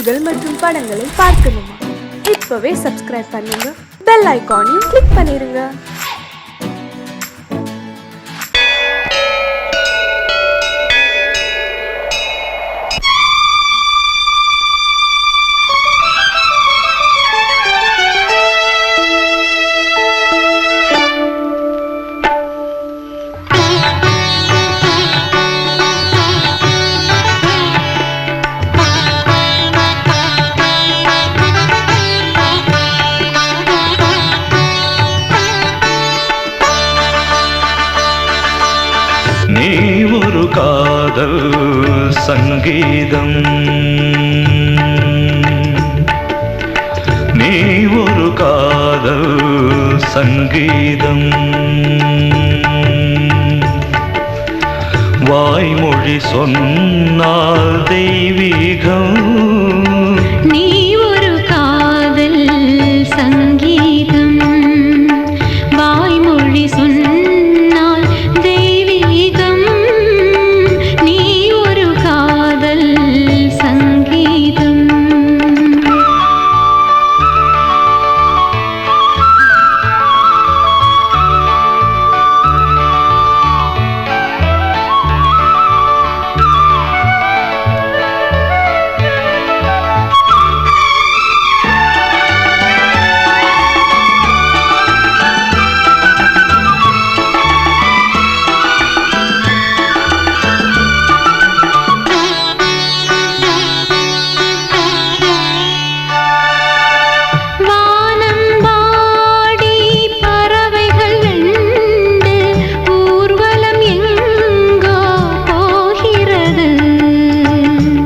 பாடல்கள் மற்றும் படங்களை பார்க்கணுமா? இப்பவே சப்ஸ்கிரைப் பண்ணுங்க, பெல் ஐகானையும் கிளிக் பண்ணிருங்க. நீ ஒரு காதல் சங்கீதம், நீ ஒரு காதல் சங்கீதம், வாய்மொழி சொன்னால் தெய்வீகம். நீ ஒரு காதல் சங்கீதம், வாய்மொழி சொன்னால் தெய்வீகம். நீ ஒரு காதல் சங்கீதம்.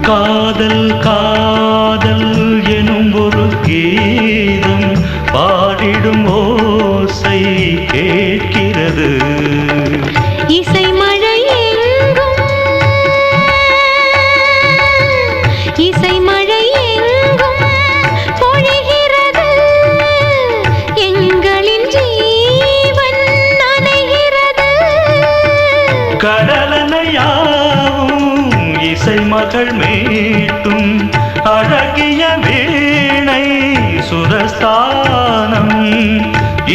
காதல் காதல் எனும் ஒரு கீதம் பாடிடும் ஓசை கேட்கிறது. இசை மழை எங்கும், இசை மழை எங்கும் பொழிகிறது. எங்களின் ஜீவன் நனைகிறது. கடலனையாவும் இசை மகள் மீட்டும் அழகிய வீணை சுரஸ்தானம்.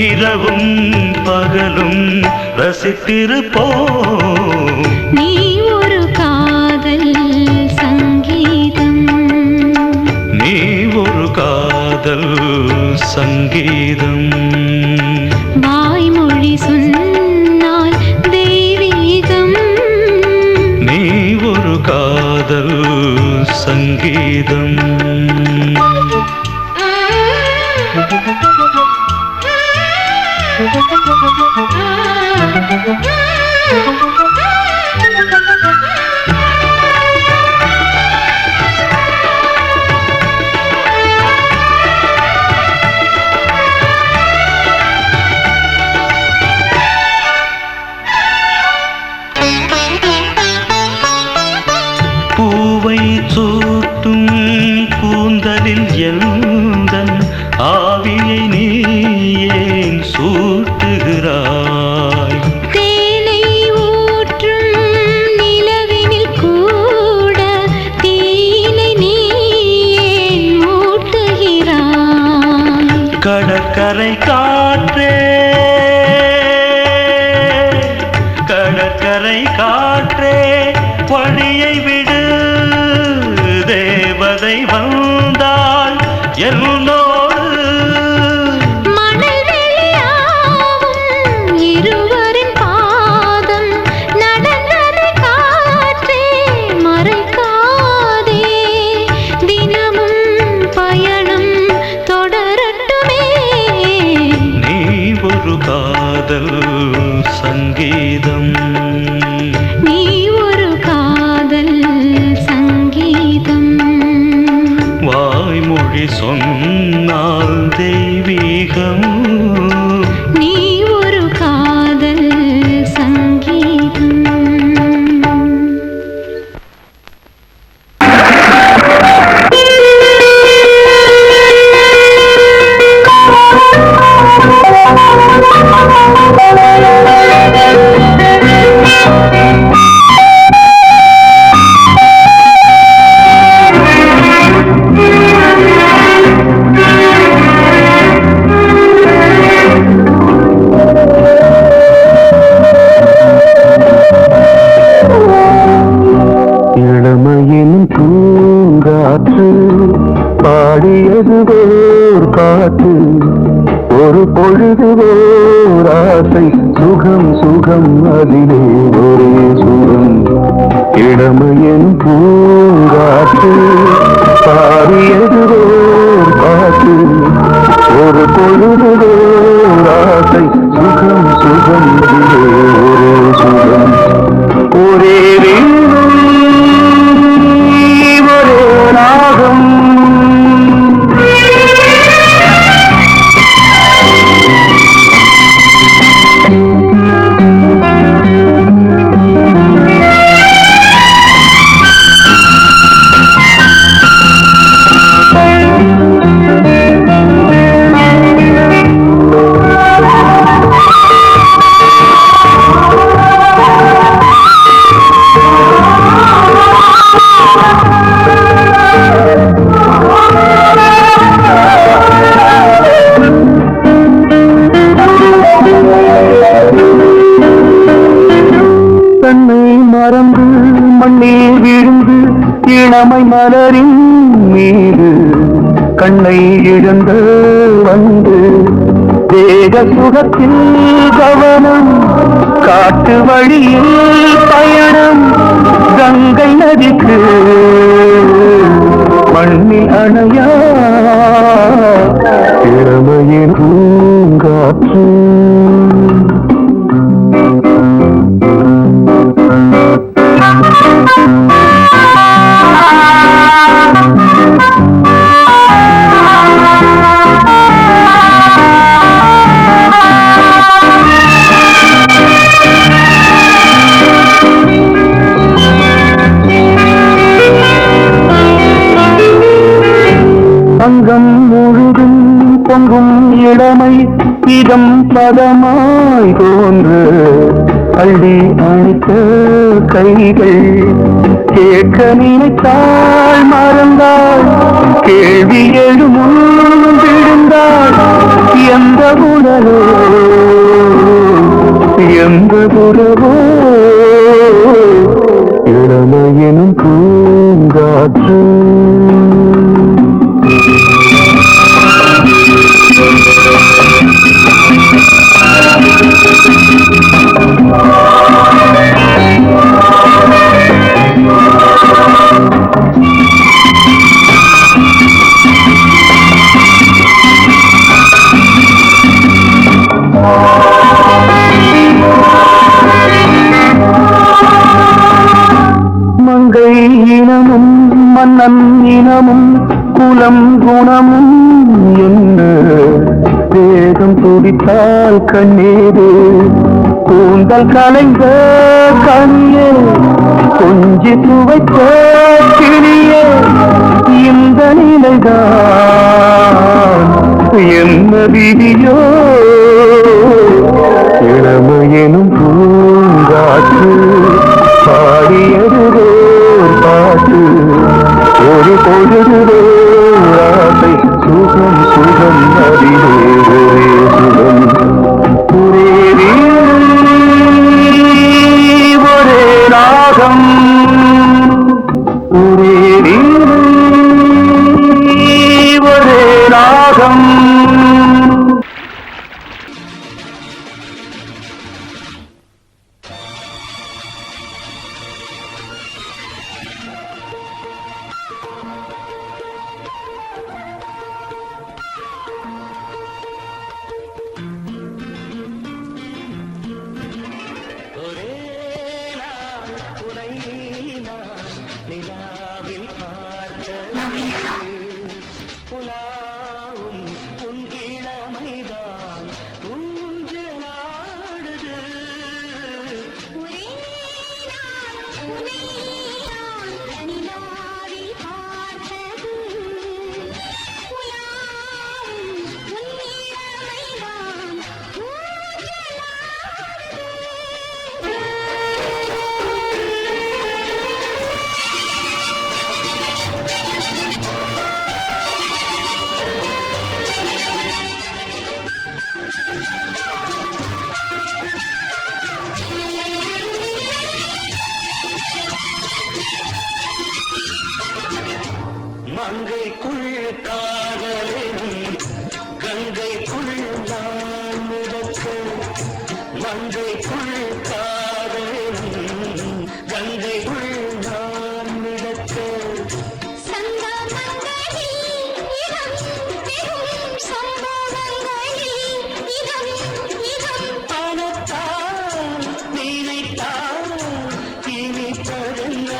இரவும் பகலும் ரசித்திருப்போம். நீ ஒரு காதல் சங்கீதம், நீ ஒரு காதல் சங்கீதம், வாய்மொழி சொன்னால் தெய்வீகம். நீ ஒரு காதல் சங்கீதம். பூவை சூட்டும் கூந்தலில் எழுந்தன் ஆவியை நீ ஏன் சூட்டுகிறாய்? தேனை ஊற்றும் நிலவினில் கூட தீனை நீ ஏன் மூட்டுகிறாய்? கடற்கரை காற்றே, கடற்கரை காற்றே வழியை விடு. தேவதை வந்தால் என்னோடு மணல் வெளியாகும் இருவரின் பாதம் நடந்ததை காற்றே மறைக்காதே. தினமும் பயணம் தொடரட்டுமே. நீ ஒரு காதல் சங்கீதம், நீ ஒரு காதல் சங்கீதம், வாய்மொழி சொன்னால் தெய்வீகம். நீ ஒரு காதல் சங்கீதம். காற்று பாடியது ஓர் பாட்டு ஒரு பொழுது ஓர் ஆசை சுகம் சுகம் அதிலே ஒரே சுகம் இளமையின் பூங்காற்று பாடியது ஓர் பாட்டு ஒரு பொழுது ஓர் ஆசை சுகம் சுகம் அதிலே ஒரே சுகம் ஒரே வீணை ஒரே ராகம் மறந்து மண்ணில் விழுந்து இளமை மலரின் மீது கண்ணை இழந்து வந்து தேக சுகத்தில் கவனம் காட்டு வழியில் பயணம் கங்கை நதிக்கு மண்ணில் அணையா இளமையின் பூங்காற்று அங்கம் முழுதும் பொங்கும் இளமை இதம் பதமாய் தோன்று அள்ளி அணித்த கைகள் கேட்க நினைத்தாள் மறந்தாள் கேள்வி எழும் விழுந்தாள் எந்த உணரோ எந்த புறவோ இளமையினும் பூங்காற்று மங்கை இனமும் மன்னன் இனமும் குலம் குணமும் என்ன வேகம் துடித்தால் கண்ணீரு கூந்தல் கலைந்த கனியே கொஞ்சி துவைத்த கிளியே இந்த நிலைதான் என்ன விதியோ இளமையெனும் பூங்காற்று பாடியது பாட்டு ஒரு பொழுது ஆசை சுகம் சுகம் அதிலே ஒரே சுகம் ஒரே ஒரே ராகம் ஒரே ஒரே ராகம் மங்கைக்குள் காதலின் கங்கைக்குள் நான் மிதக்க மங்கைக்குள் காதலின் கங்கைக்குள் நான் மிதக்க பணத்தால் நினைத்தால் இனிப்பதென்ன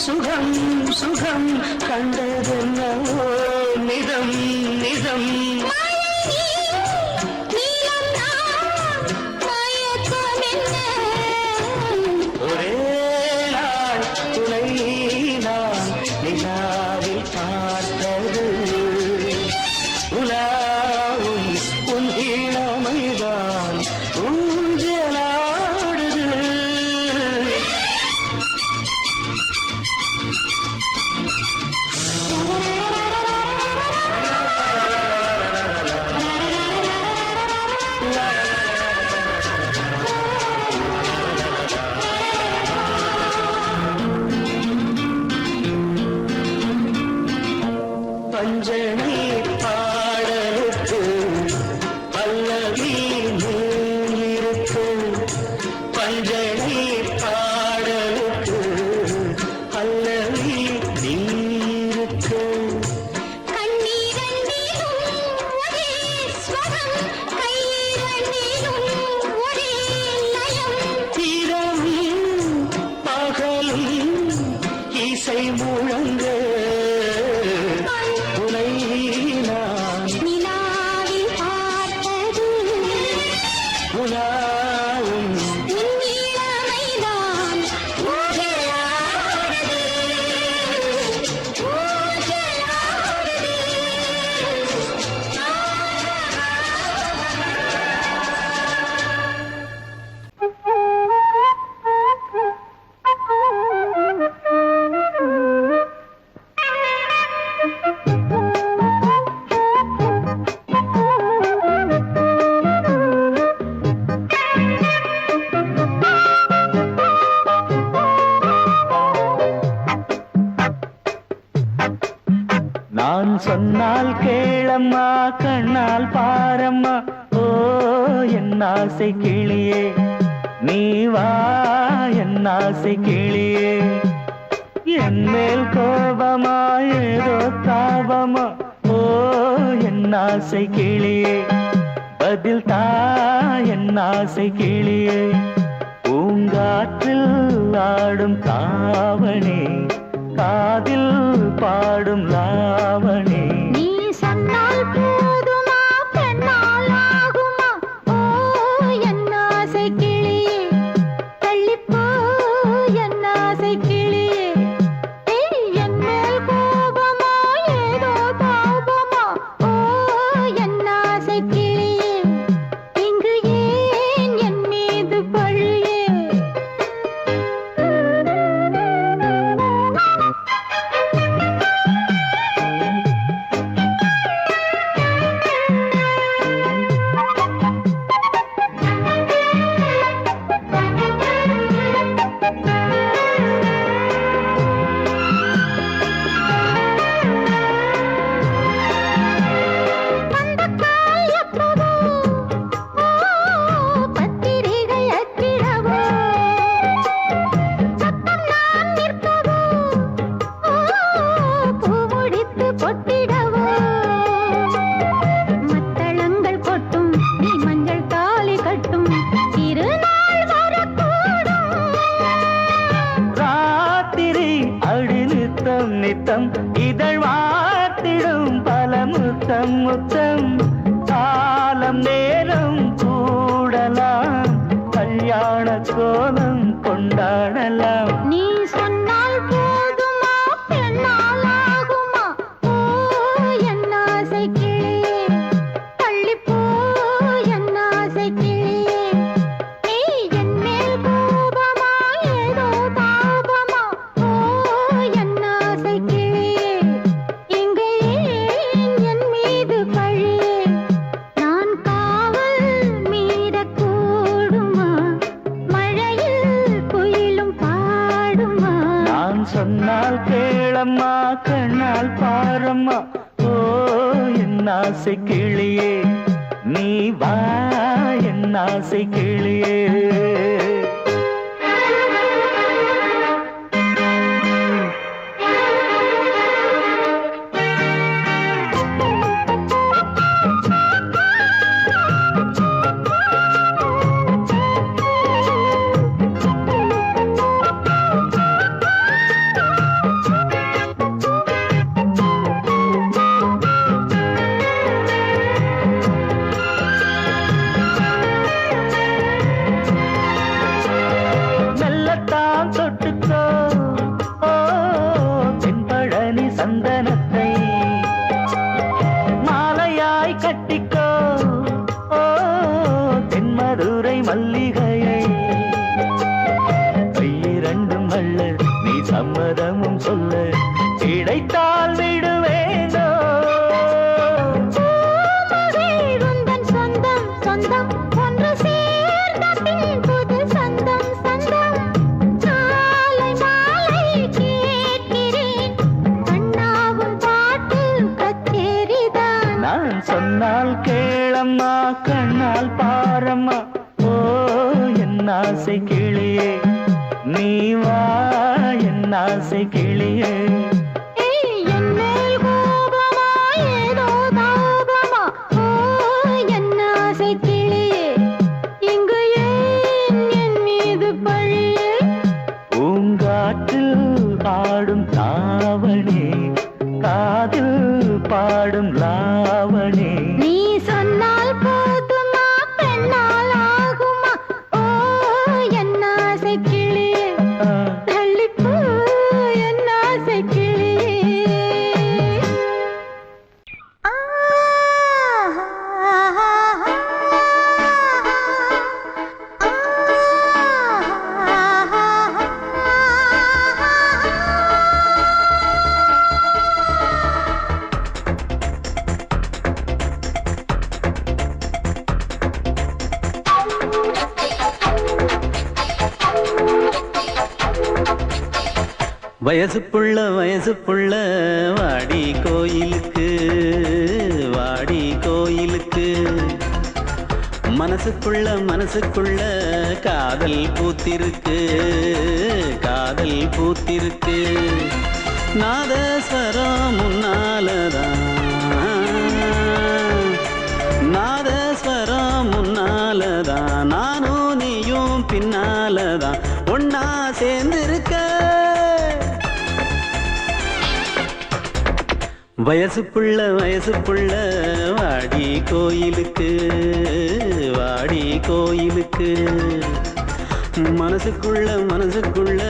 சுகம் சுகம் கண்டதென்னவோ நிதம் நிதம் ஒரே நாள் துணை நான் நிலாவில் பார்த்தது உலாவும் உன் இளமைதான் ஊஞ்சலாடுது பஞ்சனி பாடலுக்கு பல்லவி இருக்கு பஞ்சனி பாடலுக்கு பல்லவி இருக்கு இரவும் பகலும் இசை முழங்க உனை நான் உலாவும் நான் சொன்னால் கேளம்மா கண்ணால் பாரம்மா ஓ என் ஆசை கிளியே நீ வா என் ஆசை கிளியே என் மேல் கோபமா ஏதோ தாபமா ஓ என் ஆசை கிளியே பதில் தா என் ஆசை கிளியே பூங்காற்றில் ஆடும் தாவணி காதில் பாடும் லாவணி நீ சொன்னால் போதுமா பெண்ணால் ஆகுமா ஓ என் ஆசை கிளியே தள்ளிப்போ என் ஆசை கிளியே என் மேல் கோபமா ஏதோ தாபமா ஓ என் ஆசை கிளியே இங்கு ஏன் என் மீது பழியே காலம் நேரம் கூடலாம் கல்யாண கோலம் கொண்டாடலாம் நீ சொன்னால் போதுமா பெண்ணால் ஆகுமா ஓ என் ஆசை கிளியே தள்ளிப்போ என் ஆசை கிளியே நீ என் மேல் கோபமா ஏதோ தாபமா ஓ என் ஆசை கிளியே இங்கே என் மீது பழியே நான் காவல் மீறக்கூடுமா மழையில் குயிலும் பாடுமா நான் சொன்னால் கேளம்மா கண்ணால் பாரம்மா ஓ என் ஆசை கிளியே நீ வா என் ஆசை கிளியே மெல்லத்தான் தொட்டுக்கோ ஓ தென்பழனி சந்தனத்தை மாலையாய் கட்டிக்கோ ஓ தென்மதுரை மல்லிகையை கையிரண்டும் அள்ள நீ சம்மதமும் சொல்ல கிடைத்தால் விடுவேனோ உந்தன் சொந்தம் சொந்தம் ஒன்று சேர்ந்த பின் புது சொந்தம் சொந்தம் மாலை மாலை கேட்கிறேன் கண்ணாவும் பாட்டு கச்சேரிதான் நான் சொன்னால் கேளம்மா கண்ணால் பாரம்மா ஓ என் ஆசை கிளியே நீ வா என் ஆசை கிளியே என் மேல் கோபமா ஏதோ தாபமா ஓ என் ஆசை கிளியே இங்கு ஏன் என் மீது பழியே பூங்காற்றில் பாடும் தாவணி காதில் பாடும் லாவணி நீ சொன்னால் போதுமா பெண்ணால் ஆகுமா ஓ என் ஆசை கிளியே தள்ளிப்போ என் ஆசை கிளியே வயசு புள்ள வாடி கோயிலுக்கு மனசுக்குள்ள காதல் பூத்திருக்கு நாதஸ்வரம் முன்னாலதான் நானும் நீயும் பின்னாலதான் ஒன்னா சேர்ந்திருக்க வயசு புள்ள வாடி கோயிலுக்கு மனசுக்குள்ள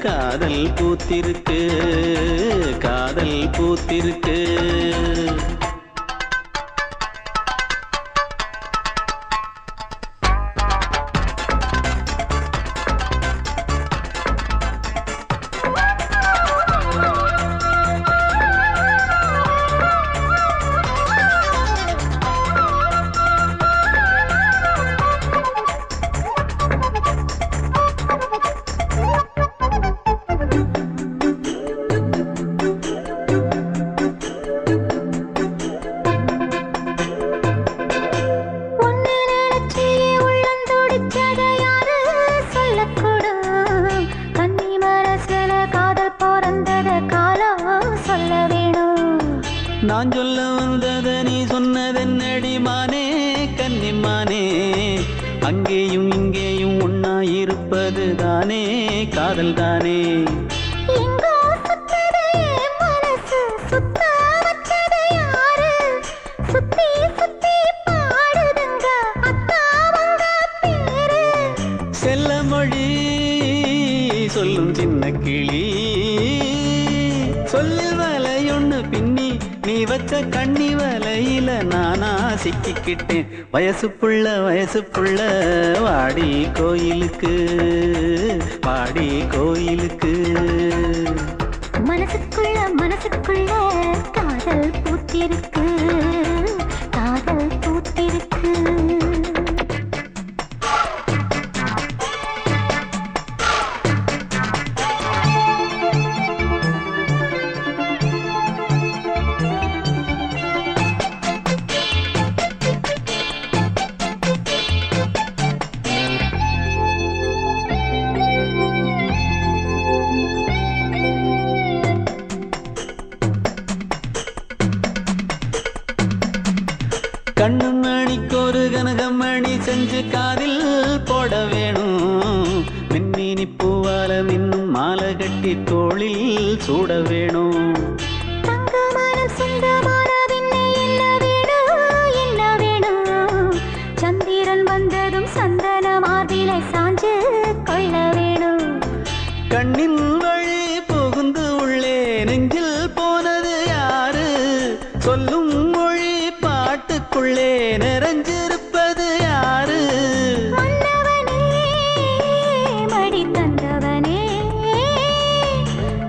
காதல் பூத்திருக்கு நான் சொல்ல வந்தத நீ சொன்னதென்னடி மானே கன்னிமானே அங்கேயும் இங்கேயும் ஒன்னா இருப்பது தானே காதல் தானே எங்கோ சுத்ததே மனசு சுத்த வச்சது யாரு சுத்தி சுத்தி பாடுது சொல்லும் சின்ன கிளி சொல்லில் வலையொன்னு பின்னி நீ வச்ச கண்ணி வலையில நானா சிக்கிக்கிட்டேன் வயசு புள்ள வாடி கோயிலுக்கு வாடி கோயிலுக்கு மனசுக்குள்ள காதல் பூத்திருக்கு காதல் பூத்திருக்கு கண்ணு மணிக்கு ஒரு கனகமணி செஞ்சு காதில் போட வேணும் மின்னினி பூவால மின்னும் மாலை கட்டி தோளில் சூட வேணும் சந்திரன் வந்ததும் சந்தன மார்பிலை சாஞ்சு கொள்ள வேணும் கண்ணின் வழி புகுந்து உள்ளே நெஞ்சில் போனது யாரு சொல்லும் மொழி பாட்டுக்குள்ளே நிறைஞ்சிருப்பது யாரு மன்னவனே மடி தந்தவனே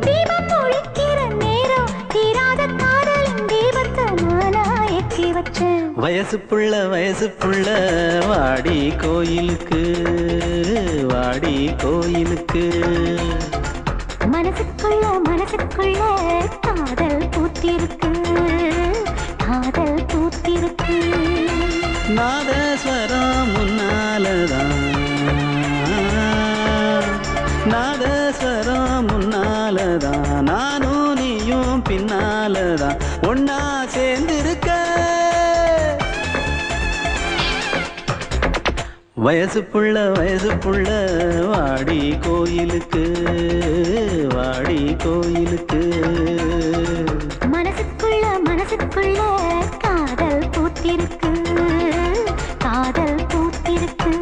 தீபம் ஒழிக்கிற நேரம் தீராத காதலின் தீபத்தை நானா ஏற்றி வச்சேன் வயசு புள்ள வாடி கோயிலுக்கு வாடி கோயிலுக்கு மனசுக்குள்ள காதல் பூத்திருக்கு காதல் பூத்திருக்கு நாதஸ்வரம் முன்னாலதான் நானும் நீயும் பின்னாலதான் ஒன்னா சேர்ந்திருக்க வயசு புள்ள வாடி கோயிலுக்கு வாடி கோயிலுக்கு மனசுக்குள்ள காதல் பூத்திருக்கு காதல் பூத்திருக்கு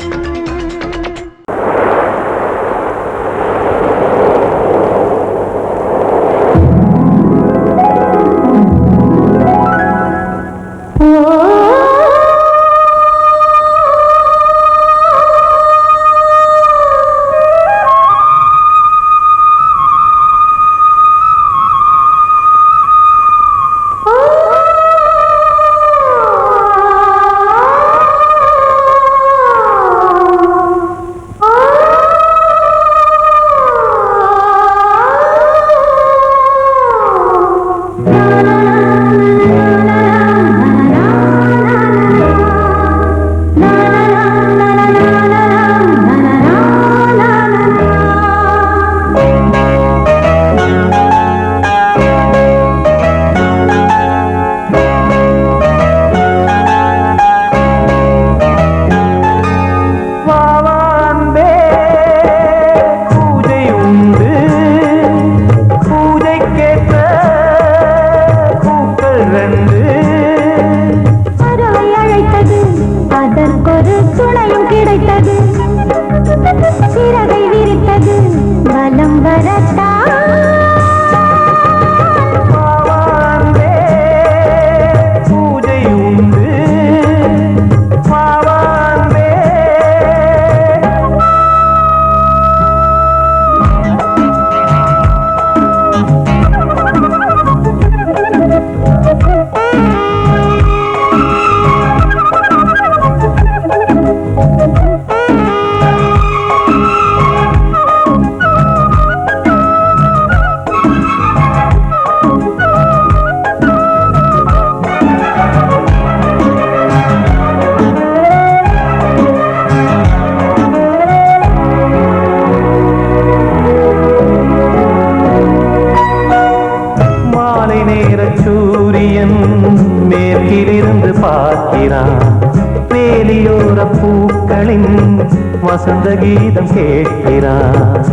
வசந்த கீதம் கேட்கிறான்.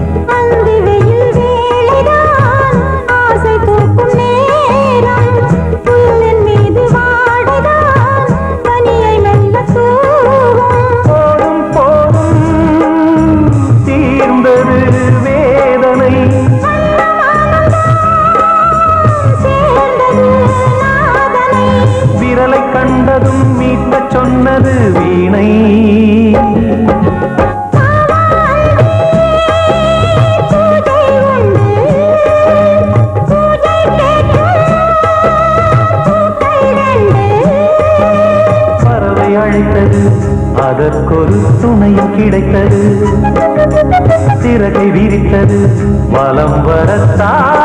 போதும் போதும் தீர்ந்தது வேதனை சொன்னது வீணை. பறவை அழைத்தது, அதற்கொரு துணையும் கிடைத்தது. சிறகை விரித்தது, வலம் வரத்தான்.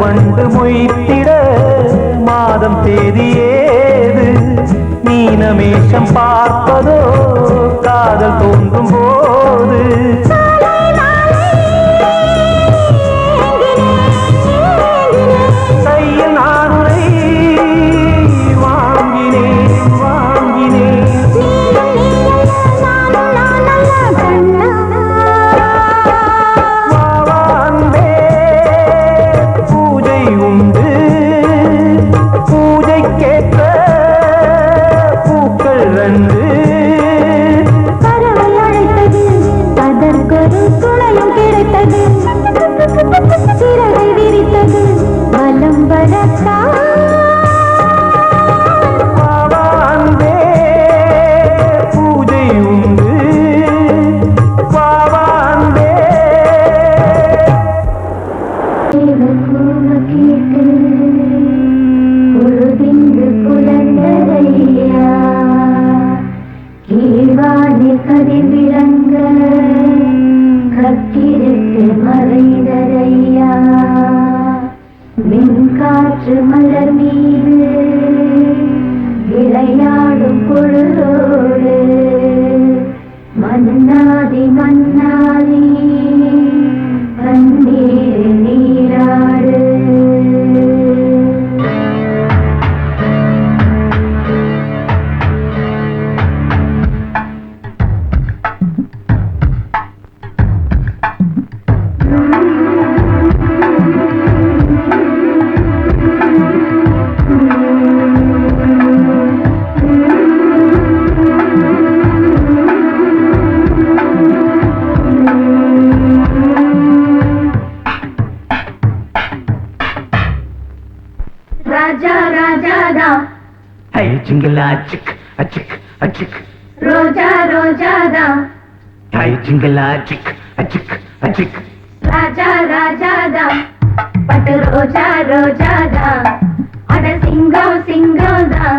வண்டு மொய்த்திட மாதம் தேதியேது. மீனமேஷம் பார்ப்பதோ காதல் தோன்றும் போது. கையில் நானுரை வாங்கினேன் வாங்கினேன். சிறகை விரித்தது, வலம் வரத்தான். பூஜை உண்டு பாவாந்தே. பொழுதிங்கு புலந்தரையா, கீழ்வானில் கதிர் விளங்க கக்கிருக்கு மறைந்தரையா. மின்காற்று மலர் மீது விளையாடும் பொழுதோடு மன்னாதி மன்னாதி கண்ணீர் நீராடு. ராஜா ராஜாதா, ஹை ஜிங்கலா சிக் அச்சிக் அச்சிக். ரோஜா ரோஜாதா, ஹை ஜிங்கலா சிக் அச்சிக் அச்சிக். ராஜா ராஜாதா, பட்டு ரோஜா ரோஜாதா, அட சிங்கம் சிங்கம்தா,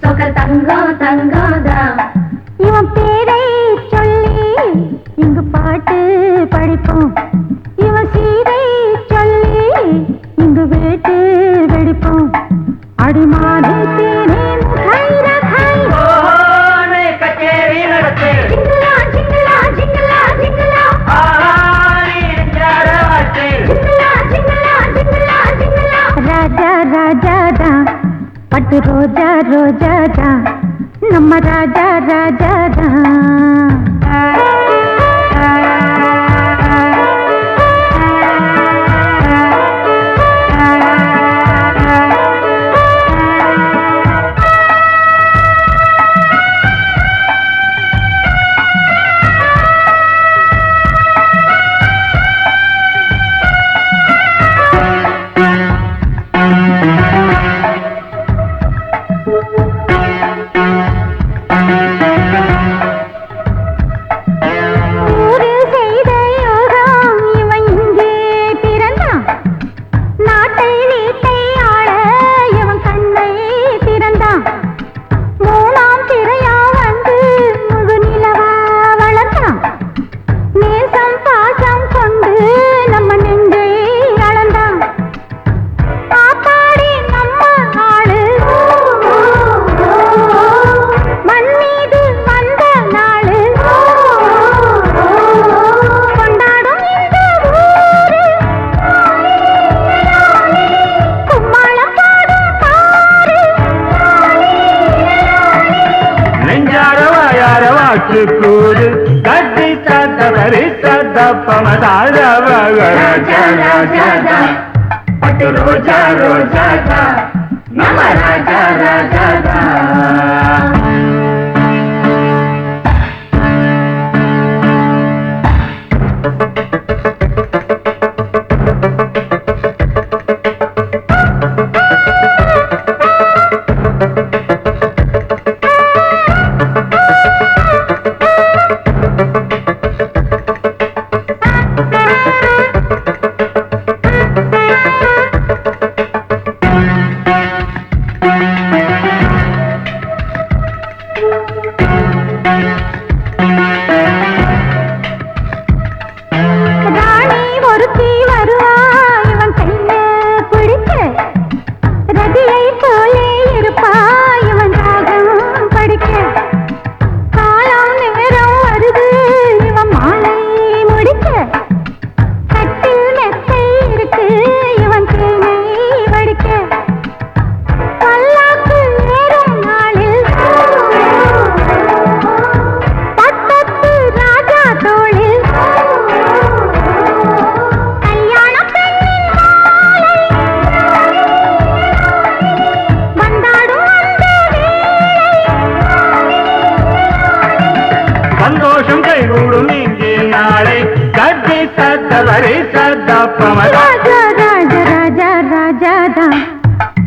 சொக்க தங்கம் தங்கம்தா. இவன் பேரை சொல்லி இங்கு பாட்டு படிப்போம். இவன் சீரை சொல்லி இங்கு வேட்டு வெடிப்போம். அடிமானே தேனே முகைர கை கச்சேரி நடத்து. ஜிங்கலா ஜிங்கலா ஜிங்கலா ஜிங்கலா, ஜிங்கலா ஜிங்கலா ஜிங்கலா ஜிங்கலா. ராஜா ராஜாதா, பட்டு ரோஜா ரோஜாதா, நம்ம ராஜா ராஜாதா. ராஜா ராஜா பட்டு ரோஜா ரோஜா நம்ம ராஜா ராஜா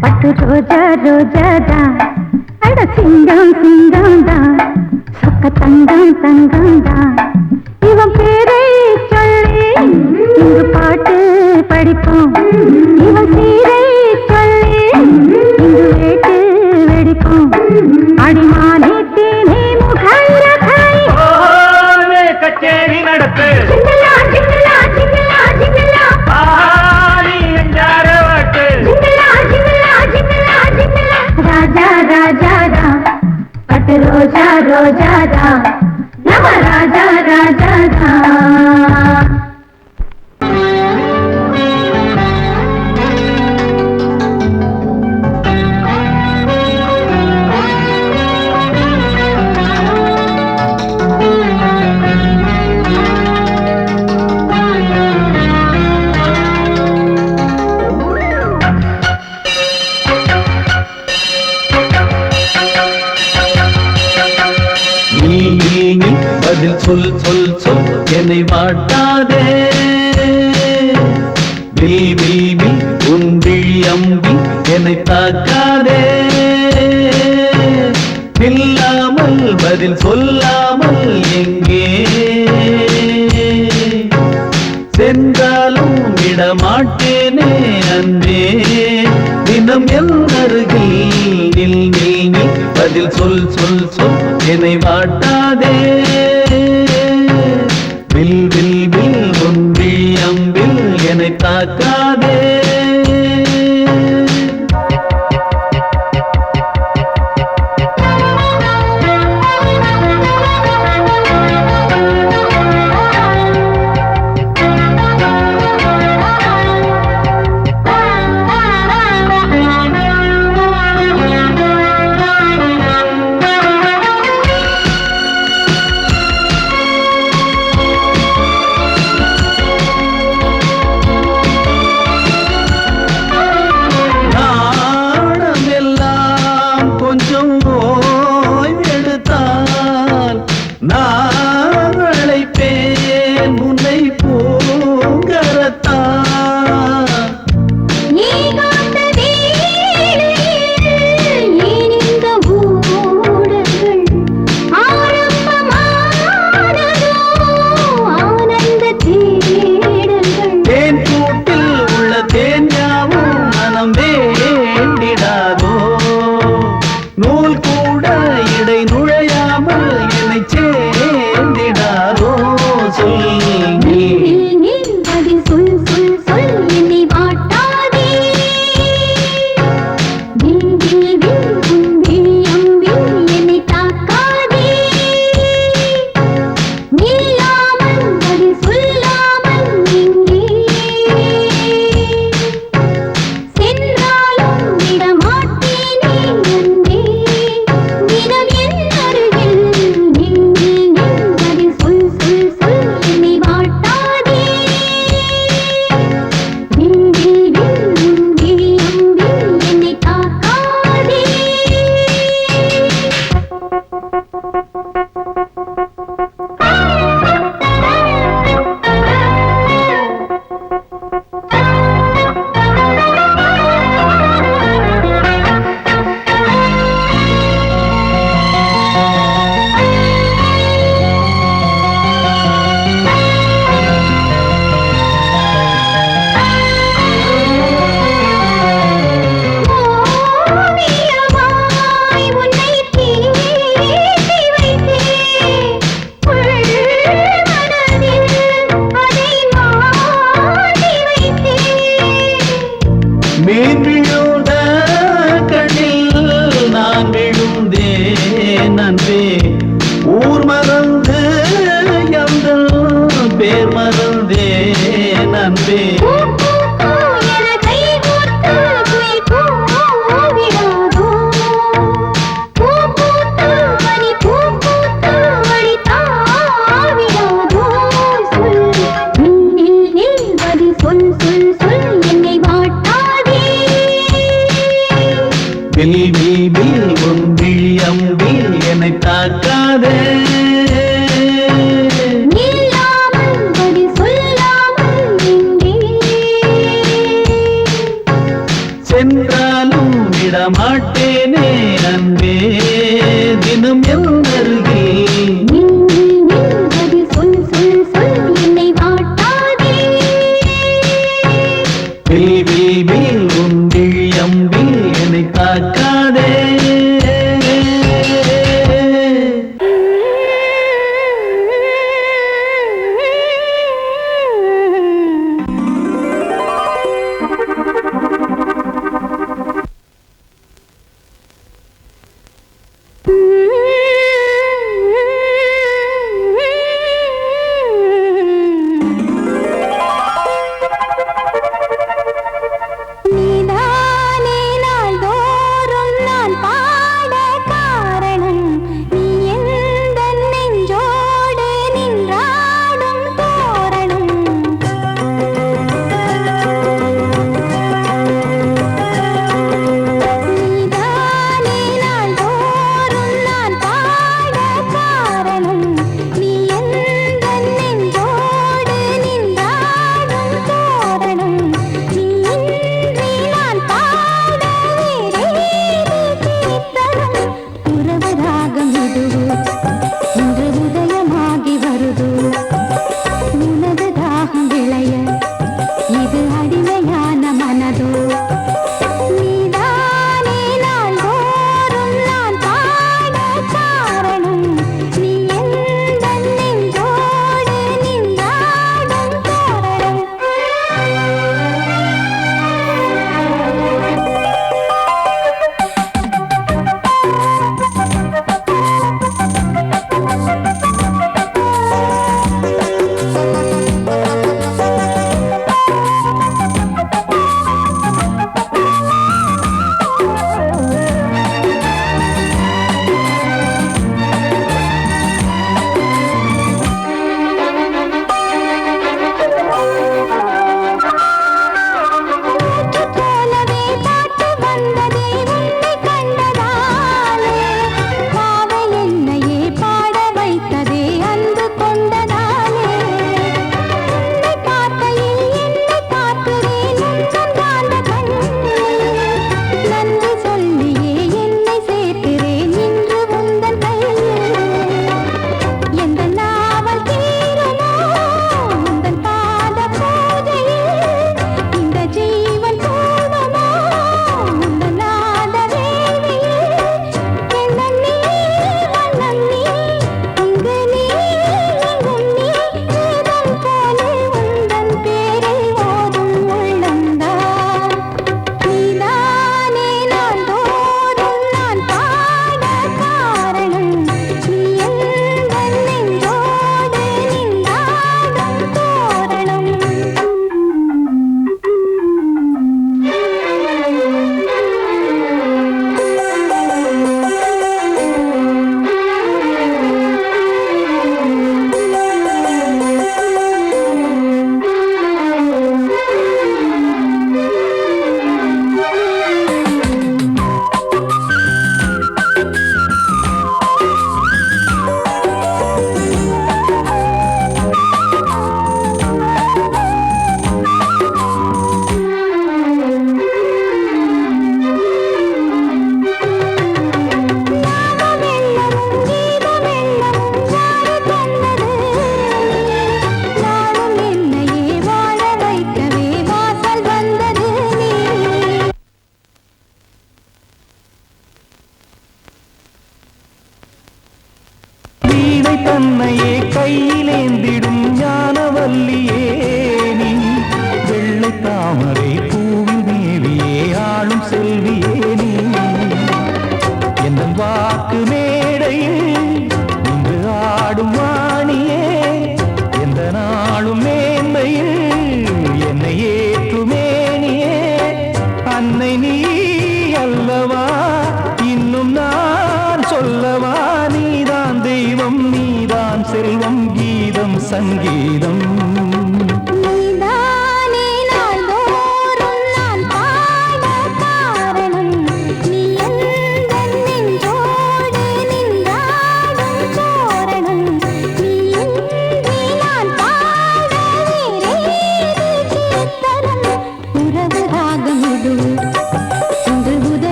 பட்டு ரோஜா ரோஜாதா அட சிங்கம் சிங்கம்தா சொக்க தங்கம் தங்கம்தா இவன் பேரை சொல்லி இங்கு பாட்டு படிப்போம் இவன் சீரை சொல்லி இங்கு வேட்டு வெடிப்போம் அடிமானே தேனே முகரகாய் கச்சேரி நடத்து ரோஜா ரோஜாதா நம ராஜா ராஜாதா பதில் சொல் சொல் சொல் என்னை வாட்டாதே வில் வில் வில் உன் விழி அம்பி என்னை தாக்காதே இல்லாமல் பதில் சொல்லாமல் எங்கே சென்றாலும் விடமாட்டேனே அன்பே தினம் என் அருகில் நில் நில் நில் பதில் சொல் சொல் சொல் என்னை வாட்டாதே வில் வில் வில் உன் விழி அம்பில் என்னை தாக்காதே அன்பே பூ பூ பூ என கை கோர்த்து குயில் கூவிடாதோ பூ பூத்து மணி பூ பூத்து மணி தாவிடாதோ சொல் நில் நில் பதில் சொல் சொல் சொல் என்னை வாட்டாதே வில் வில் வில் உன் விழி அம்பில் என்னை தாக்காதே நில்லாமல் பதில் சொல்லாமல் எங்கே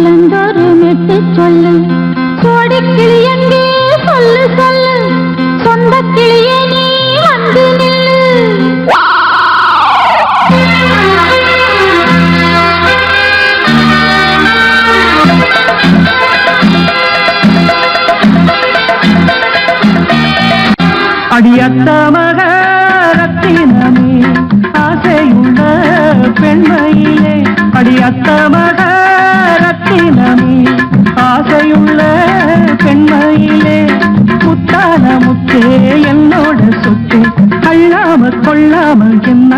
கலந்தொரு மெட்டு சொல்லு சோடி கிளி எங்கே சொல்லு சொல்லு சொந்த கிளியே நீ வந்து நில்லு அடியத்த மகரத்தினமே ஆசையுள்ள பெண்மையிலே அடியத்த மகரத்தினமே ஆசையுள்ள பெண்மையிலே முத்தான முத்தே என்னோட சொத்து அள்ளாம கொள்ளாம என்ன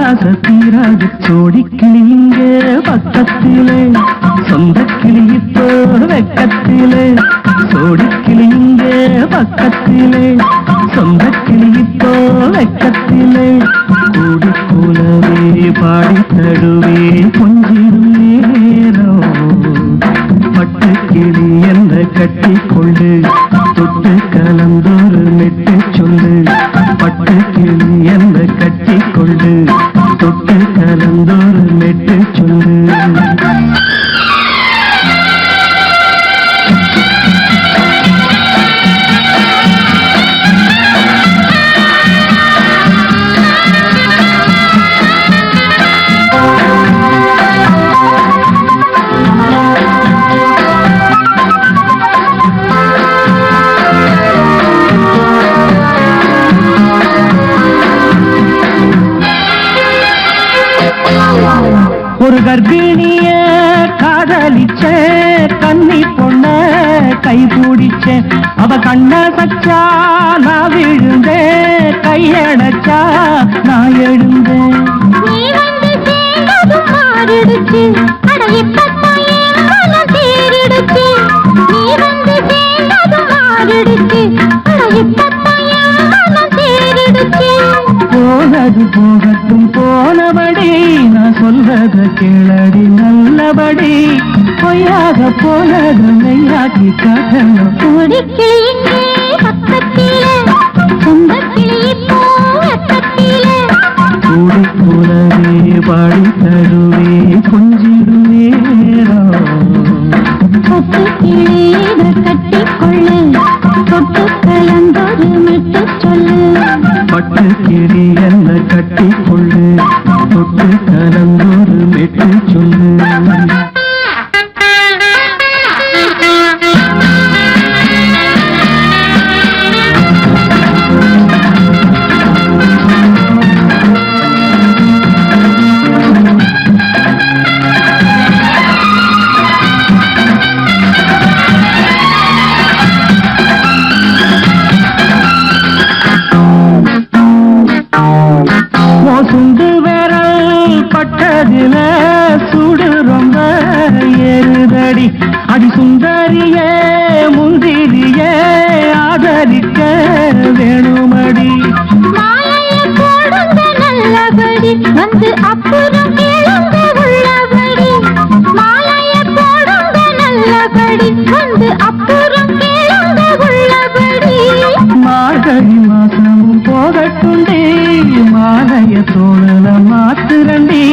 தீராது சோடி கிளி இங்க பக்கத்திலே சொந்த கிளி இப்போ வெக்கத்திலே சோடி கிளி இங்க பக்கத்திலே சொந்த கிளி இப்போ வெக்கத்திலே கூடி கூலவே பாடி தடுவே கொஞ்சிடும் நேரம் பட்டு கிளி என்ற கட்டி கொண்டு தொட்டு கலந்தொரு மெட்டு சொல்லு பட்டு கிளி என்ற கட்டி கொண்டு தொட்டு கலந்தொரு மெட்டு சொல்லு ஒரு கர்ப்பிணிய காதலிச்ச கன்னி பொண்ண கை பிடிச்ச அவ கண்ண சச்சா நான் விழுந்தேன் கையடைச்சா நான் எழுந்தேன் நீ வந்து சேர்ந்ததும் மாறிடுச்சு அட இப்பத்தான் என் மனம் தேறிடுச்சு நீ வந்து சேர்ந்ததும் மாறிடுச்சு அட இப்பத்தான் என் மனம் தேறிடுச்சு போனது போகட்டும் போனபடி நான் சொல்றத கேளடி நல்லபடி பொய்யாக போனது மெய்யாக்கி காட்டணும் சோடி கிளி இங்கே பக்கத்திலே சொந்த கிளி இப்போ வெக்கத்திலே கூடி கூடவே பாடி தருவே கொஞ்சிடும் நேரம் சொத்து கிளி இதை கட்டிக்கொள்ளு தொட்டு கலந்தொரு மெட்டு சொல்லு பட்டு கிளி என்ன கட்டி கொள்ளு தொட்டு கலந்தொரு மெட்டு சொல்லு சுண்டு விரல் பட்டதில சுடு ரொம்ப ஏறுதடி அடி சுந்தரியே முந்திரியே ஆதரிக்க வேணுமடி மாலையை போடுங்க நல்லபடி வந்து அப்புறம் கேளுங்க உள்ளபடி மாலையை போடுங்க நல்லபடி வந்து அப்புறம் கேளுங்க உள்ளபடி மார்கழி மாசமும் போகட்டுண்டி மாலைய தோழல மாத்துரண்டி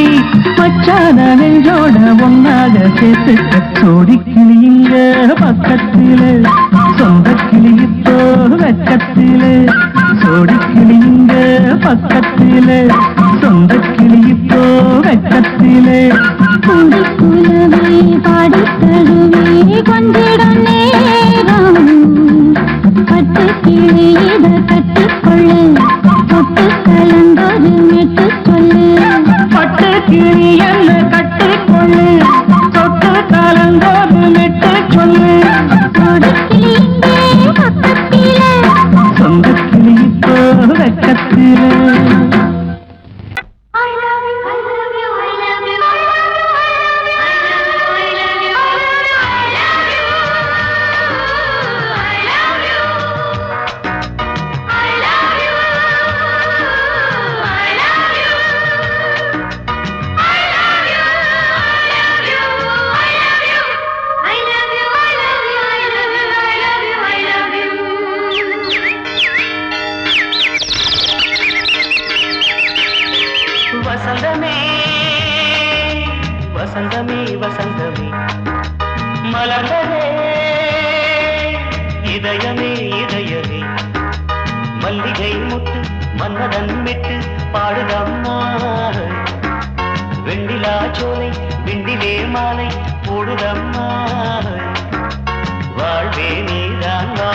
மச்சான நெஞ்சோட ஒன்னாக சேர்த்துக்க சோடி கிளிங்க பக்கத்திலே சொந்த கிளி இப்போ வெக்கத்திலே சோடி கிளிங்க பக்கத்திலே சொந்த கிளி இப்போ வெக்கத்திலே குண்டி குலவே பாடி தழுவே கொஞ்சிடம் நேரம் பட்டு கிளி இதை கட்டிக்கொள்ளு தொட்டு கலந்தொரு மெட்டு சொல்லு பட்டு கிளி என்ன கட்டிக்கொள்ளு தொட்டு கலந்தோடு மெட்டு சொல்லு சோடி கிளி இங்கே பக்கத்திலே சொந்த கிளி இப்போ வெக்கத்திலே I love you, I love you, I love you, I love you, I love you, I love you, I love you, I love you, I love you, I love you, I love you, I love you, I love you, I love you, I love you, I love you, I love you, I love you. வசந்தமே வசந்தமே வசந்தமே மலர்ந்ததே இதயமே இதயமே மல்லிகை முட்டு மன்னதன் விட்டு பாடுதம்மா வெண்ணிலா சோலை விண்டிலே மாலை போடுதம்மா வாழ்வே நீதான் வா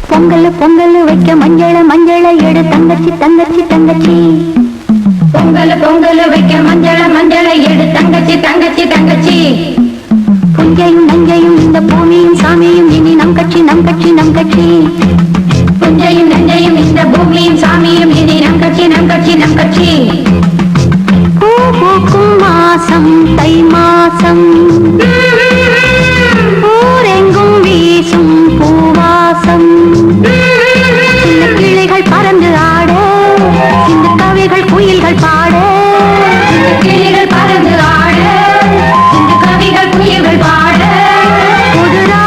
பொங்கல் பொங்கல் வைக்க மஞ்சள மஞ்சள எடு தங்கச்சி தங்கச்சி தங்கச்சி பொங்கல் பொங்கல் வைக்க மஞ்சள மஞ்சள எடு தங்கச்சி தங்கச்சி தங்கச்சி புஞ்சையும் நஞ்சையும் இந்த பூமியும் சாமியும் இனி நம் கட்சி நம் கட்சி நம் கட்சி புஞ்சையும் நஞ்சையும் இந்த பூமியும் சாமியும் இனி நம் கட்சி நம் கட்சி நம் கட்சி பூ பூக்கும் மாசம் தை மாசம் ஊரெங்கும் வீசும் பூவாசம் சின்ன கிளைகள் பறந்து ஆட சின்ன கவிகள் குயில்கள் பாட சின்ன கிளைகள் பறந்து ஆட சின்ன கவிகள் குயில்கள் பாட புதுரா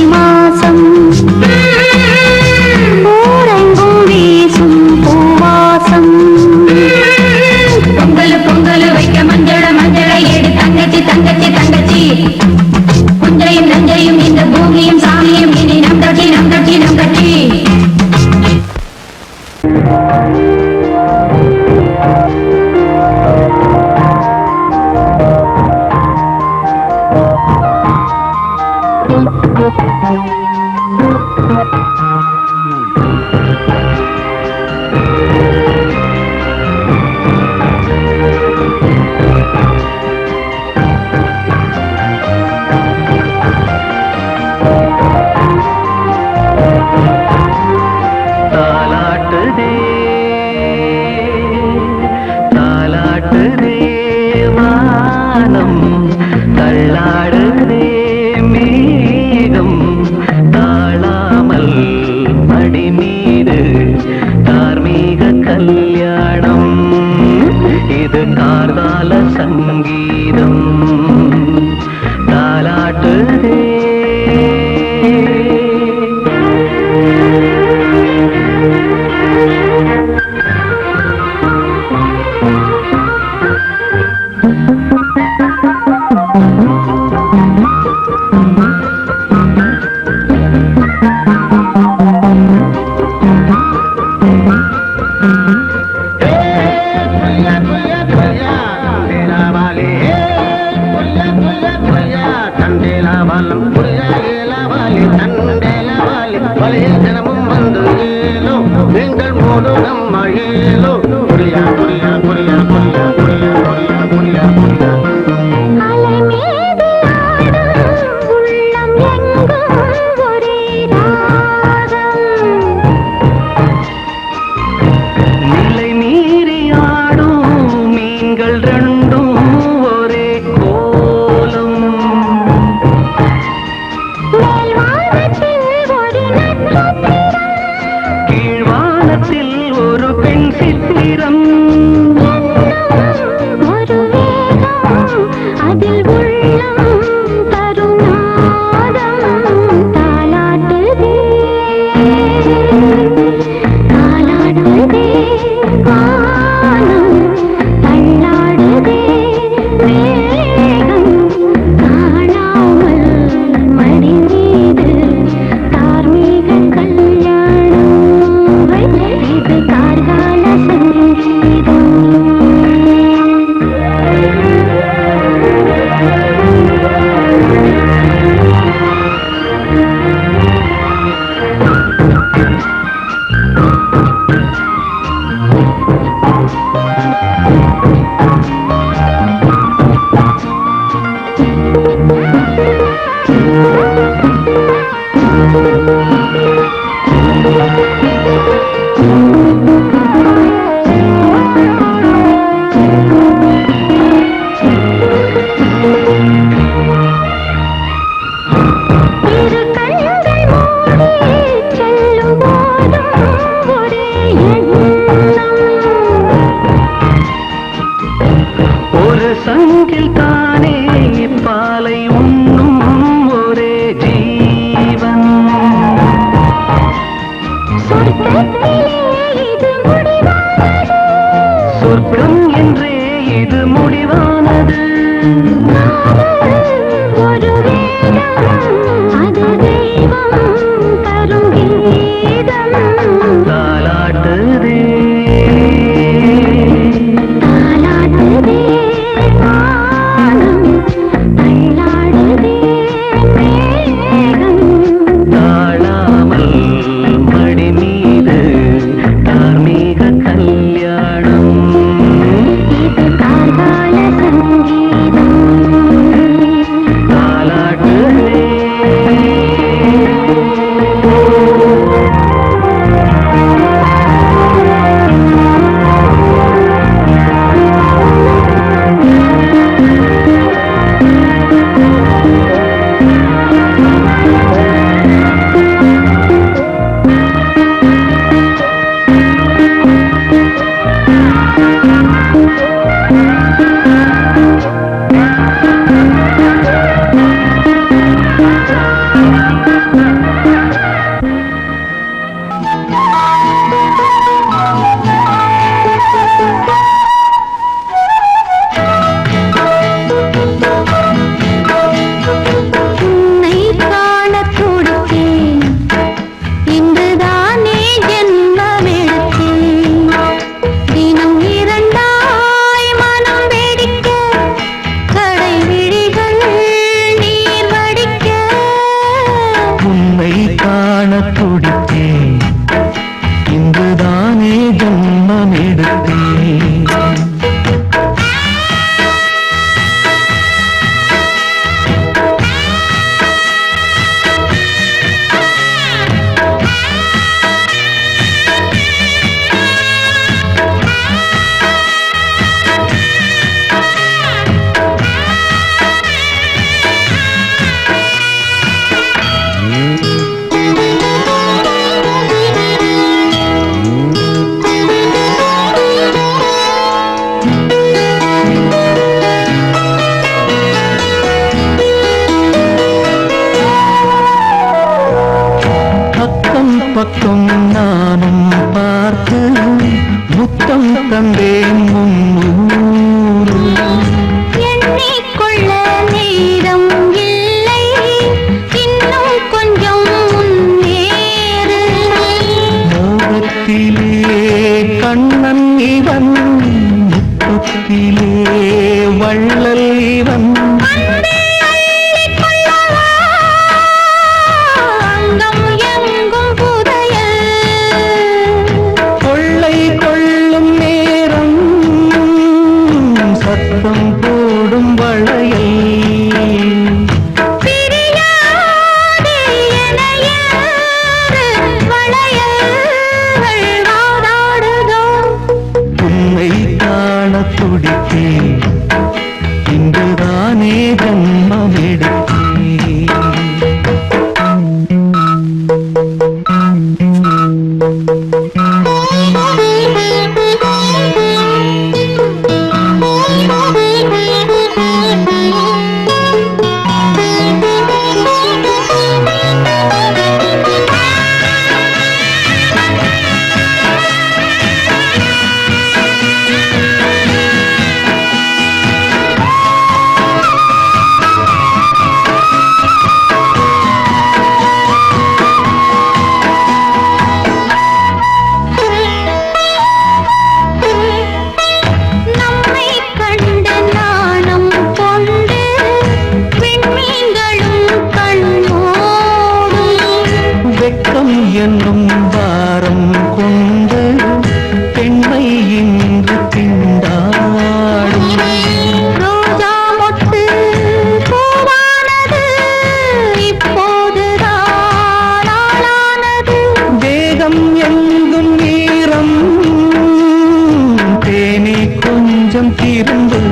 மாசம் ஊரெங்கும் வீசும் பூவாசம் பொங்கல் பொங்கல் வைக்க மஞ்சளை எடு தங்கச்சி தங்கச்சி தங்கச்சி குஞ்சையும் நஞ்சையும் இந்த பூமியும் சாமியும் இனி நம் கட்சி நம் கட்சி நம் கட்சி தாலாட்டுதே தாலாட்டுதே வானம் தள்ளாடுதே மேகம் தாழாமல் மடி மீது தார்மீக கல்யாணம் இது கார்கால சங்கீதம் தாலாட்டுதே நிலை மீறி ஆடும் மீன்கள் ரெண்டும் ஒரே கோலம் கீழ்வானத்தில் ஒரு பெண் சித்திரம் துடித்தேன் இன்றுதானே ஜன்மம் எடுத்தேன் பக்கம் நானும் பார்த்து முத்தம் தந்தேன் முன்னூறு எண்ணிக்கொள்ள நேரம் இல்லை இன்னும் கொஞ்சம் முன்னேறு மோகத்திலே கண்ணன் இவன் முத்தத்திலே வள்ளல் இவன் போடும் உன்னை காண துடித்தேன் இன்றுதானே ஜன்மம் எடுத்தேன் என்னும் பாரம் கொண்டு பெண்மை இன்று திண்டாடும் ரோஜா மொட்டு பூவானது இப்போதுதான் ஆளானது வேகம் எங்கும் நீரம் தேனே கொஞ்சம் திரும்பு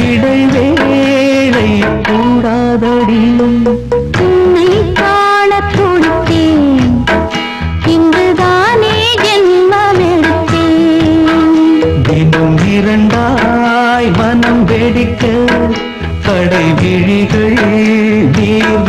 இடைவேளை கூடாதடியும் உன்னை காண துடித்தேன் இங்குதானே ஜென்மம் எடுத்தேன் தினம் இரண்டாய் மனம் வெடிக்க கடை விழிகள் நீர்